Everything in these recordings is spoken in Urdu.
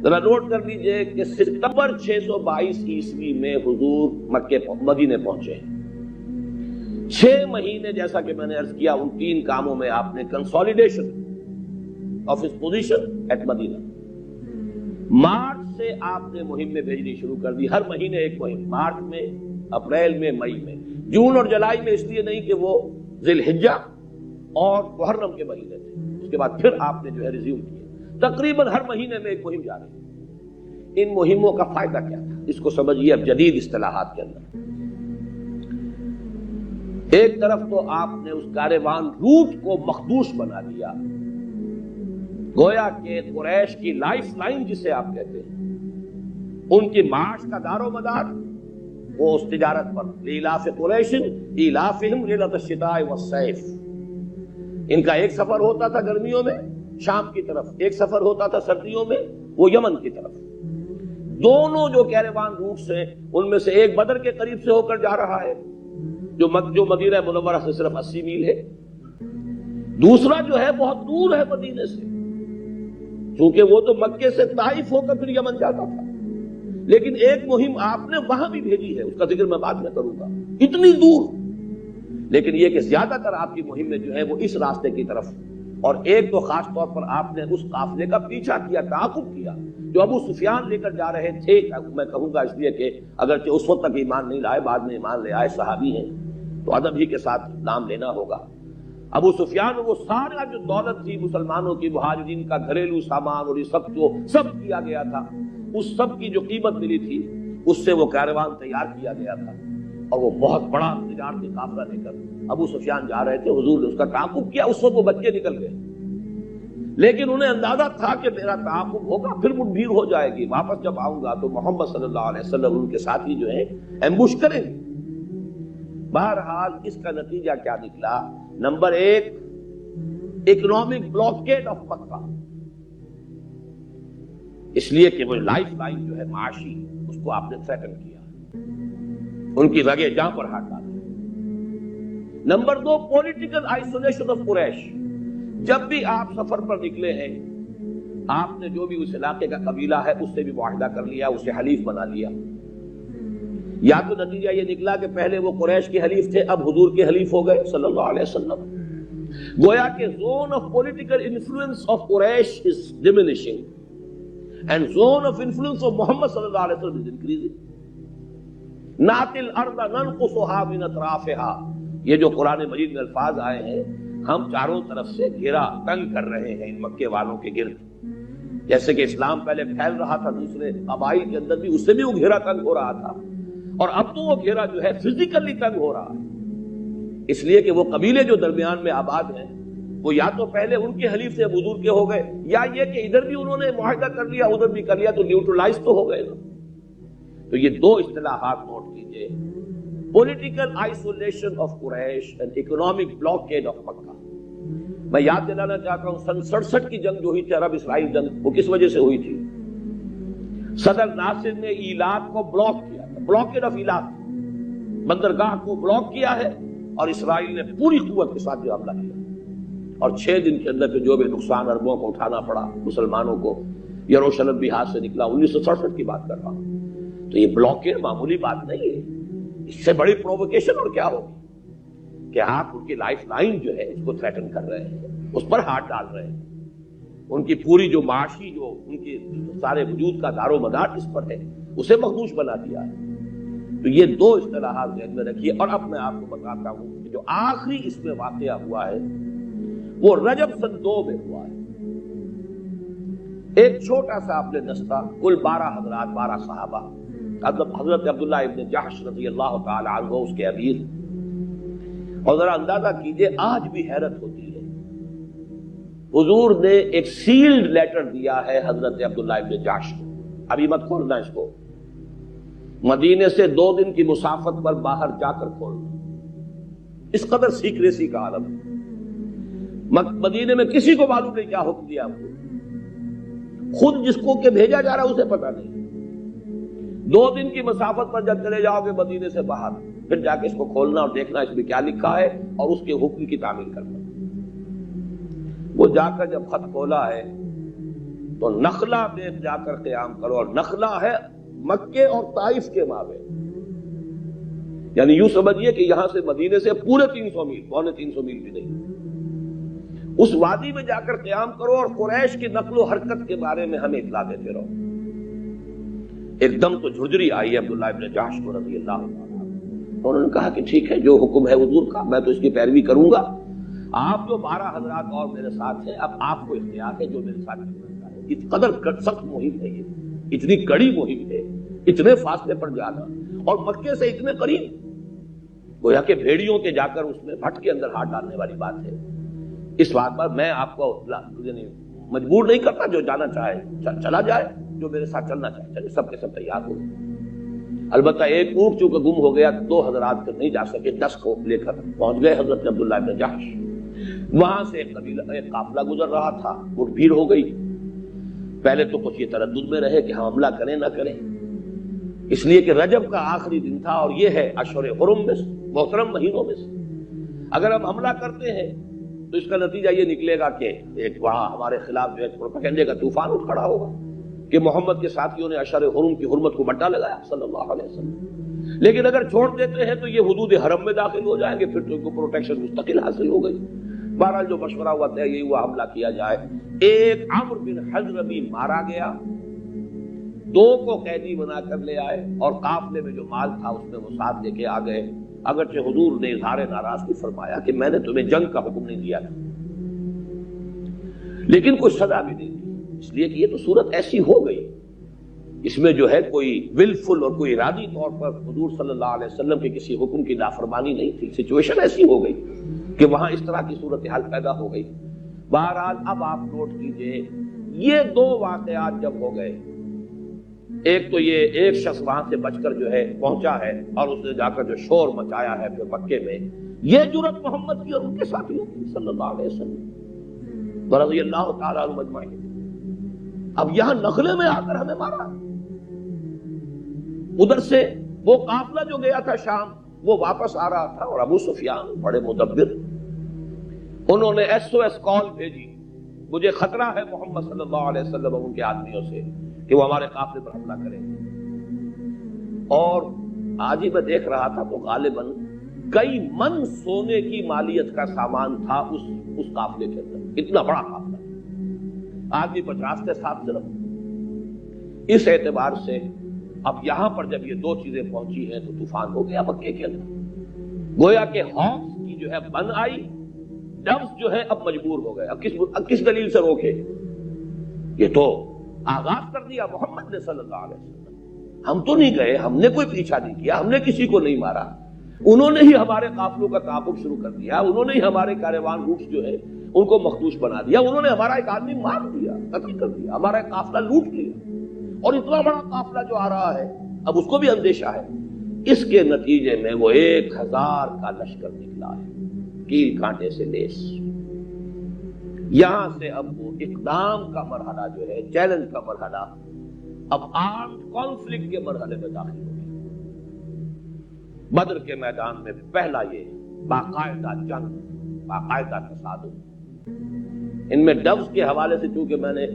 ذرا نوٹ کر لیجئے کہ ستمبر 622 عیسوی میں حضور مکے مدینے پہنچے ہیں۔ 6 مہینے جیسا کہ میں نے عرض کیا ان 3 کاموں میں آپ نے consolidation of his position at Medina. March سے آپ نے مہم میں بھیجنی شروع کر دی، ہر مہینے ایک مہم، مارچ میں، اپریل میں، مئی میں، جون اور جولائی میں اس لیے نہیں کہ وہ ذی الحجہ اور محرم کے مہینے تھے، اس کے بعد پھر آپ نے جو ہے ریزیوم کیا۔ تقریباً ہر مہینے میں ایک مہم جاری ہے۔ ان مہموں کا فائدہ کیا تھا اس کو سمجھیے اب جدید اصطلاحات کے اندر۔ ایک طرف تو آپ نے اس کاروان روٹ کو مخدوش بنا دیا، گویا کہ قریش کی لائف لائن جسے آپ کہتے ہیں، ان کی معاش کا دار و مدار وہ اس تجارت پر، لإلاف قریش إیلافہم رحلۃ الشتاء والصیف۔ ان کا ایک سفر ہوتا تھا گرمیوں میں شام کی طرف، ایک سفر ہوتا تھا سردیوں میں وہ یمن کی طرف۔ دونوں جو کیروان روٹس ہیں ان میں سے ایک بدر کے قریب سے ہو کر جا رہا ہے جو مدینہ منورہ سے صرف 80 میل ہے، دوسرا جو ہے بہت دور ہے مدینے سے، چونکہ وہ تو مکے سے طائف ہو کر پھر یمن جاتا تھا، لیکن ایک مہم آپ نے وہاں بھی بھیجی ہے، اس کا ذکر میں بعد میں کروں گا، اتنی دور، لیکن یہ کہ زیادہ تر آپ کی مہمیں جو ہے وہ اس راستے کی طرف، اور ایک تو خاص طور پر آپ نے اس قافلے کا پیچھا کیا، تعاقب کیا، جو ابو سفیان لے کر جا رہے تھے، میں کہوں گا اس لیے کہ اگرچہ اس وقت تک ایمان نہیں لائے، بعد میں ایمان لے آئے، صحابی ہیں تو ادب ہی کے ساتھ نام لینا ہوگا۔ ابو سفیان وہ سارا جو دولت تھی مسلمانوں کی، مہاجرین کا گھریلو سامان اور یہ سب کیا گیا تھا، اس سب کی جو قیمت ملی تھی اس سے وہ کاروان تیار کیا گیا تھا، اور وہ بہت بڑا تجارتی قافلہ لے کر ابو سفیان جا رہے تھے۔ حضور نے اس کا تعاقب کیا، اس وقت وہ بچے نکل گئے، لیکن انہیں اندازہ تھا کہ میرا تعاقب ہوگا پھر مدبیر ہو جائے گی، واپس جب آؤں گا تو محمد صلی اللہ علیہ وسلم ان کے ساتھی جو ہیں ایمبوش کریں گے۔ بہرحال اس کا نتیجہ کیا نکلا؟ نمبر 1، اکنامک بلاکیڈ آف مکہ، اس لیے کہ وہ لائف لائن جو ہے معاشی، اس کو آپ نے تھریٹن کیا، ان کی رگے جاں پر ہاتھ ڈالے۔ نمبر 2، پولیٹیکل آئسولیشن آف قریش۔ جب بھی آپ سفر پر نکلے ہیں آپ نے جو بھی اس علاقے کا قبیلہ ہے اس سے بھی معاہدہ کر لیا، اسے حلیف بنا لیا، یا تو نتیجہ یہ نکلا کہ پہلے وہ قریش کے حلیف تھے اب حضور کے حلیف ہو گئے صلی اللہ علیہ وسلم، گویا کہ zone of political influence of Quraysh is diminishing and zone of influence of Muhammad صلی اللہ علیہ وسلم از انکریزنگ۔ ناتی الارض ننقصها من اطرافها، یہ جو قرآن مجید میں الفاظ آئے ہیں، ہم چاروں طرف سے گھیرا تنگ کر رہے ہیں ان مکے والوں کے گرد، جیسے کہ اسلام پہلے پھیل رہا تھا دوسرے قبائل کے اندر بھی، اس سے بھی وہ گھیرا تنگ ہو رہا تھا، اور اب تو وہ گھیرا جو ہے فزیکلی تنگ ہو رہا ہے، اس لیے کہ وہ قبیلے جو درمیان میں آباد ہیں وہ یا تو پہلے ان کے حلیف سے حضور کے ہو گئے، یا یہ کہ ادھر بھی انہوں نے معاہدہ کر لیا ادھر بھی کر لیا، تو نیوٹرلائز تو ہو گئے نا۔ تو یہ 2 اصطلاحات نوٹ کیجئے، political isolation of Quraysh and economic blockade of Mecca. میں یاد دلانا چاہتا ہوں سن 67 کی جنگ جو ہوئی تھی، عرب اسرائیل جنگ، وہ کس وجہ سے ہوئی تھی؟ صدر ناصر نے ایلات کو بلاک کیا تھا، بلاکیڈ آف ایلات، بندرگاہ کو بلاک کیا ہے، اور اسرائیل نے پوری قوت کے ساتھ جو حملہ کیا، اور 6 دن کے اندر جو بھی نقصان عربوں کو اٹھانا پڑا مسلمانوں کو، یروشلم بھی ہاتھ سے نکلا، 1967 کی بات کر رہا ہوں۔ تو یہ بلاکیڈ معمولی بات نہیں ہے، اس سے بڑی پرووکیشن اور کیا ہوگی کہ آپ ان کی لائف لائن جو ہے اس کو تھریٹن کر رہے ہیں، اس پر ہاتھ ڈال رہے ہیں، ان کی پوری جو معاشی جو ان کی سارے وجود کا دار و مدار اس پر ہے اسے مخدوش بنا دیا ہے۔ تو یہ 2 اصطلاحات ذہن میں رکھیے، اور اب میں آپ کو بتاتا ہوں کہ جو آخری اس میں واقعہ ہوا ہے وہ رجب سن 2 میں ہوا ہے۔ ایک چھوٹا سا آپ نے دستہ، کل 12 حضرات، 12 صحابہ، حضرت عبداللہ ابن جحش رضی اللہ تعالی عنہ اس کے امیر، اور ذرا اندازہ کیجئے آج بھی حیرت ہوتی ہے، حضور نے ایک سیلڈ لیٹر دیا ہے حضرت عبداللہ ابن جحش کو، ابھی مت کھولنا اس کو، مدینے سے 2 دن کی مسافت پر باہر جا کر کھولنا، اس قدر سیکریسی کا عالم ہے، مدینے میں کسی کو معلوم نہیں کیا حکم دیا آپ کو، خود جس کو کہ بھیجا جا رہا ہے اسے پتا نہیں، 2 دن کی مسافت پر جب چلے جاؤ گے مدینے سے باہر، پھر جا کے اس کو کھولنا اور دیکھنا اس میں کیا لکھا ہے اور اس کے حکم کی تعمیل کرنا۔ وہ جا کر جب خط کھولا ہے تو نخلا میں جا کر قیام کرو، اور نخلا ہے مکے اور طائف کے مابین، یعنی یوں سمجھیے کہ یہاں سے مدینے سے پورے 300 میل، پونے 300 میل بھی نہیں، اس وادی میں جا کر قیام کرو اور قریش کی نقل و حرکت کے بارے میں ہمیں اطلاع دیتے رہو۔ ایک دم تو جھرجھری آئی عبداللہ ابن جحش کو رضی اللہ عنہ، انہوں نے کہا کہ ٹھیک ہے، جو حکم ہے حضور کا میں تو اس کی پیروی کروں گا، آپ جو 12 حضرات اور میرے ساتھ ہیں، اب آپ کو اختیار ہے جو میرے ساتھ کرنا چاہے۔ اس قدر سخت مہم ہے، یہ اتنی کڑی مہم ہے، اتنے فاصلے پر جانا اور مکے سے اتنے قریب، گویا کہ بھیڑیوں کے جا کر اس میں بھٹ کے اندر ہاتھ ڈالنے والی بات ہے۔ اس بات پر میں آپ کو یعنی مجبور نہیں کرتا، جو جانا چاہے چلا جائے، جو میرے ساتھ چلنا چاہے چلے، سب کے سب تیار ہو گئے۔ البتہ ایک اونٹ چونکہ گم ہو گیا، 2 حضرات نہیں جا سکے، 10 کو لے کر پہنچ گئے حضرت عبداللہ بن جحش۔ وہاں سے ایک قافلہ گزر رہا تھا، مٹ بھیڑ ہو گئی۔ پہلے تو کچھ یہ تردد میں رہے کہ ہم حملہ کریں نہ کریں، اس لیے کہ رجب کا آخری دن تھا اور یہ ہے اشہر حرم میں سے، محترم مہینوں میں سے۔ اگر ہم حملہ کرتے ہیں تو اس کا نتیجہ یہ نکلے گا کہ ایک وہاں ہمارے خلاف جو ہے پروپیگنڈے کا طوفان اٹھ کھڑا ہوگا کہ محمد کے ساتھیوں نے اشہر حرم کی حرمت کو مٹا لگایا صلی اللہ علیہ وسلم۔ لیکن اگر چھوڑ دیتے ہیں تو یہ حدود حرم میں داخل ہو جائیں گے، پھر تو ان کو پروٹیکشن مستقل حاصل ہو گئی۔ بہرحال جو مشورہ ہوا تھا یہی ہوا حملہ کیا جائے۔ ایک عمرو بن حضرمی مارا گیا، 2 کو قیدی بنا کر لے آئے، اور قافلے میں جو مال تھا اس میں وہ ساتھ لے کے آ گئے، اگرچہ حضور نے اظہار ناراضگی فرمایا کہ میں نے تمہیں جنگ کا حکم نہیں دیا تھا، لیکن کوئی سزا بھی نہیں دی، اس لیے کہ یہ تو صورت ایسی ہو گئی، اس میں جو ہے کوئی ولفل اور کوئی ارادی طور پر حضور صلی اللہ علیہ وسلم کے کسی حکم کی نافرمانی نہیں تھی، سچویشن ایسی ہو گئی کہ وہاں اس طرح کی صورتحال پیدا ہو گئی۔ بہرحال اب آپ نوٹ کیجئے، یہ 2 واقعات جب ہو گئے، ایک تو یہ ایک شخص وہاں سے بچ کر جو ہے پہنچا ہے اور اس نے جا کر جو شور مچایا ہے پھر مکے میں، یہ جرأت محمد کی اور ان کے ساتھیوں کی صلی اللہ علیہ وسلم رضی اللہ تعالیٰ عنہم اجمعین۔ اب یہاں نخلے میں آ کر ہمیں مارا۔ ادھر سے وہ قافلہ جو گیا تھا شام وہ واپس آ رہا تھا، اور ابو سفیان بڑے مدبر، انہوں نے SOS کال بھیجی، مجھے خطرہ ہے محمد صلی اللہ علیہ وسلم اور ان کے آدمیوں سے کہ وہ ہمارے قافلے پر حملہ کریں گے۔ اور آج ہی میں دیکھ رہا تھا تو غالباً کئی من سونے کی مالیت کا سامان تھا اس قافلے کے اندر، اتنا بڑا قافلہ، آدمی 50 کے ساتھ صرف۔ اس اعتبار سے اب یہاں پر جب یہ 2 چیزیں پہنچی ہیں تو طوفان ہو گیا مکے کے اندر، گویا کہ ہاکس کی جو ہے بن آئی، ڈوز جو ہے اب مجبور ہو گئے، اب کس دلیل سے روکے؟ یہ تو آغاز کر دیا محمد نے صلی اللہ علیہ وسلم، ہم تو نہیں گئے، ہم نے کوئی پیچھا نہیں کیا، ہم نے کسی کو نہیں مارا، انہوں نے ہی ہمارے قافلوں کا تعاقب شروع کر دیا، انہوں نے ہی ہمارے کاروان روٹس جو ہے ان کو مخدوش بنا دیا، انہوں نے ہمارا ایک آدمی مار دیا، قتل کر دیا، ہمارا ایک قافلہ لوٹ لیا، اور اتنا بڑا قافلہ جو آ رہا ہے اب اس کو بھی اندیشہ ہے۔ اس کے نتیجے میں وہ 1000 کا لشکر نکلا ہے، کیل کانٹے سے لیس۔ یہاں سے اب وہ اقدام کا مرحلہ جو ہے، چیلنج کا مرحلہ، اب آرمڈ کانفلکٹ کے مرحلے میں داخل ہو گیا۔ بدر کے میدان میں پہلا یہ باقاعدہ جنگ، باقاعدہ تصادم۔ ان میں ڈوز کے حوالے سے چونکہ میں نے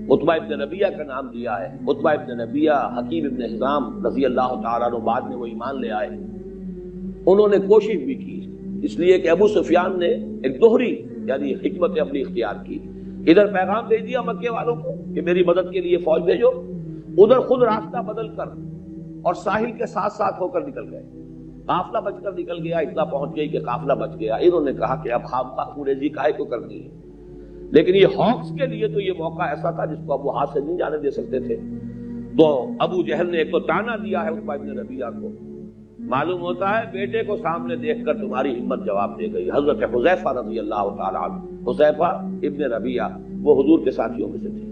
عتبہ ابن ربیہ کا نام دیا ہے، عتبہ ابن ربیہ، حکیم ابن حزام رضی اللہ تعالیٰ عنہ، بعد میں وہ ایمان لے آئے، انہوں نے کوشش بھی کی، اس لیے کہ ابو سفیان نے ایک دوہری یعنی حکمت عملی اختیار کی، ادھر پیغام بھیج دیا مکے والوں کو کہ میری مدد کے لیے فوج بھیجو، ادھر خود راستہ بدل کر اور ساحل کے ساتھ ساتھ ہو کر نکل گئے، قافلہ بچ کر نکل گیا، اتنا پہنچ گئی کہ قافلہ بچ گیا۔ انہوں نے کہا کہ اب خامخواہ خونریزی کاہے کو کرنی ہے، لیکن یہ ہاکس کے لیے تو یہ موقع ایسا تھا جس کو اب وہ ہاتھ سے نہیں جانے دے سکتے تھے۔ تو ابو جہل نے ایک تو تانا دیا ہے عتبہ ابن ربیہ کو، معلوم ہوتا ہے بیٹے کو سامنے دیکھ کر تمہاری ہمت جواب دے گئی۔ حضرت حذیفہ رضی اللہ تعالیٰ عنہ، حذیفہ ابن ربیہ وہ حضور کے ساتھیوں میں سے تھے،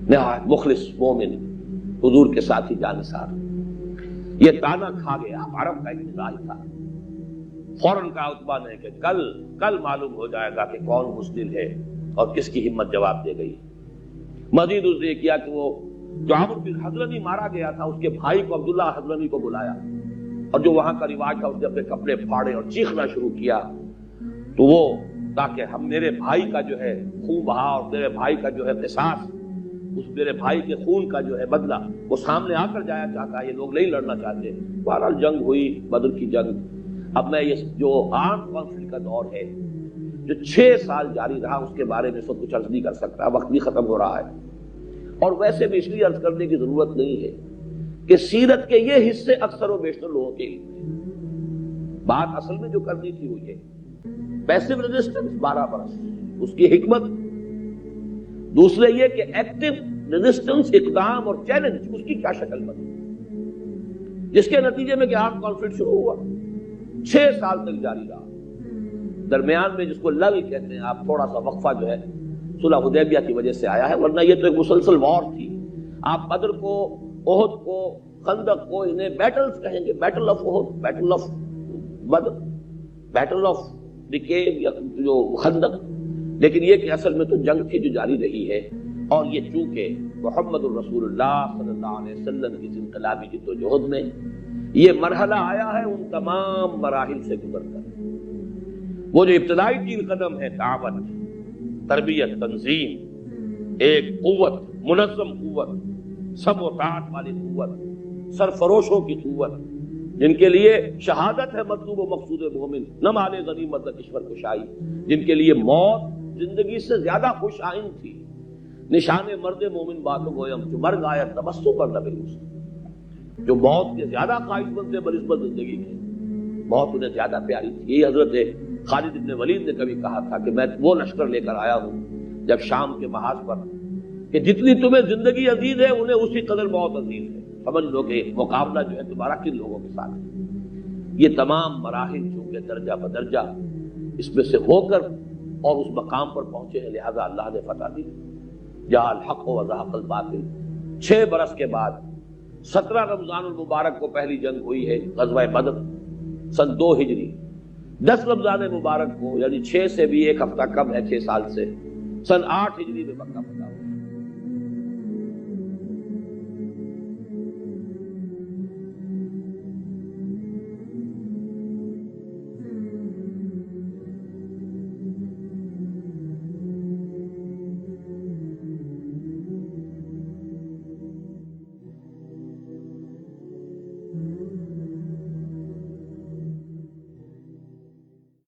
نہایت مخلص مومن، حضور کے ساتھی جانثار، یہ تانا کھا گیا، عرب کا ایک مزاج تھا۔ فوراً کہا عتبہ نے کہ کل معلوم ہو جائے گا کہ کون بزدل ہے اور کس کی ہمت جواب دے گئی۔ مزید اس نے کیا کہ وہ جو عمرو بن حضرمی مارا گیا تھا اس کے بھائی کو عبداللہ حضرمی کو بلایا، اور جو وہاں کا رواج تھا اس نے اپنے کپڑے پھاڑے اور چیخنا شروع کیا، تو وہ تاکہ ہم میرے بھائی کا جو ہے خون بہا اور میرے بھائی کا جو ہے قصاص، اس میرے بھائی کے خون کا جو ہے بدلہ وہ سامنے آ کر جایا چاہتا ہے، یہ لوگ نہیں لڑنا چاہتے۔ بہرحال جنگ ہوئی، بدر کی جنگ۔ اب میں یہ جو آرم کانفلکٹ کا دور ہے جو 6 سال جاری رہا، اس کے بارے میں سب کچھ عرض نہیں کر سکتا، وقت بھی ختم ہو رہا ہے۔ اور ویسے بھی اس لیے عرض کرنے کی ضرورت نہیں ہے کہ سیرت کے یہ حصے اکثر و بیشتر لوگوں کے لیے، بات اصل میں جو کرنی تھی وہ یہ پیسو ریزسٹنس 12 برس، اس کی حکمت، دوسرے یہ کہ ایکٹیو ریزسٹنس، اقدام اور چیلنج، اس کی کیا شکل بنی، جس کے نتیجے میں کہ آرم کانفلکٹ شروع ہوا، 6 سال تک جاری رہا۔ درمیان میں جس کو لل کہتے ہیں آپ، تھوڑا سا وقفہ جو ہے صلح حدیبیہ کی وجہ سے آیا ہے، ورنہ یہ تو ایک مسلسل وار تھی۔ آپ بدر کو، احد کو، خندق کو، انہیں بیٹلز کہیں گے، battle of Uhud, battle of Badr, battle of the کیو یا جو خندق، لیکن یہ کہ اصل میں تو جنگ تھی جو جاری رہی ہے۔ اور یہ چونکہ محمد الرسول اللہ صلی اللہ علیہ وسلم کی انقلابی جدوجہد میں یہ مرحلہ آیا ہے ان تمام مراحل سے گزر کر، وہ جو ابتدائی 3 قدم ہے، دعوت، تربیت، تنظیم، ایک قوت، منظم قوت، سب و طاعت والی قوت، سرفروشوں کی قوت، جن کے لیے شہادت ہے مطلوب و مقصود مومن، نہ مال غنیمت نہ کشور کشائی، جن کے لیے موت زندگی سے زیادہ خوش آئند تھی، نشان مرد مومن باتوں گویم جو مر آیا تبسم پر نہ جو موت کے زیادہ خواہش مند تھے بنسبت زندگی کے، موت انہیں زیادہ پیاری تھی۔ یہ حضرت خالد بن ولید نے کبھی کہا تھا کہ میں وہ لشکر لے کر آیا ہوں جب شام کے محاذ پر کہ جتنی تمہیں زندگی عزیز ہے انہیں اسی قدر موت عزیز ہے۔ سمجھ لو کہ مقابلہ جو ہے تمہارا کن لوگوں کے ساتھ ہے۔ یہ تمام مراحل چونکہ درجہ بدرجہ اس میں سے ہو کر اور اس مقام پر پہنچے ہیں، لہذا اللہ نے فتح دی، جاء الحق وزهق الباطل۔ 6 برس کے بعد 17 رمضان المبارک کو پہلی جنگ ہوئی ہے، غزوہ بدر، سن 2 ہجری۔ 10 رمضان مبارک کو، یعنی 6 سے بھی 1 ہفتہ کم ہے، 6 سال سے، سن 8 ہجری میں مکہ فتح ہوا۔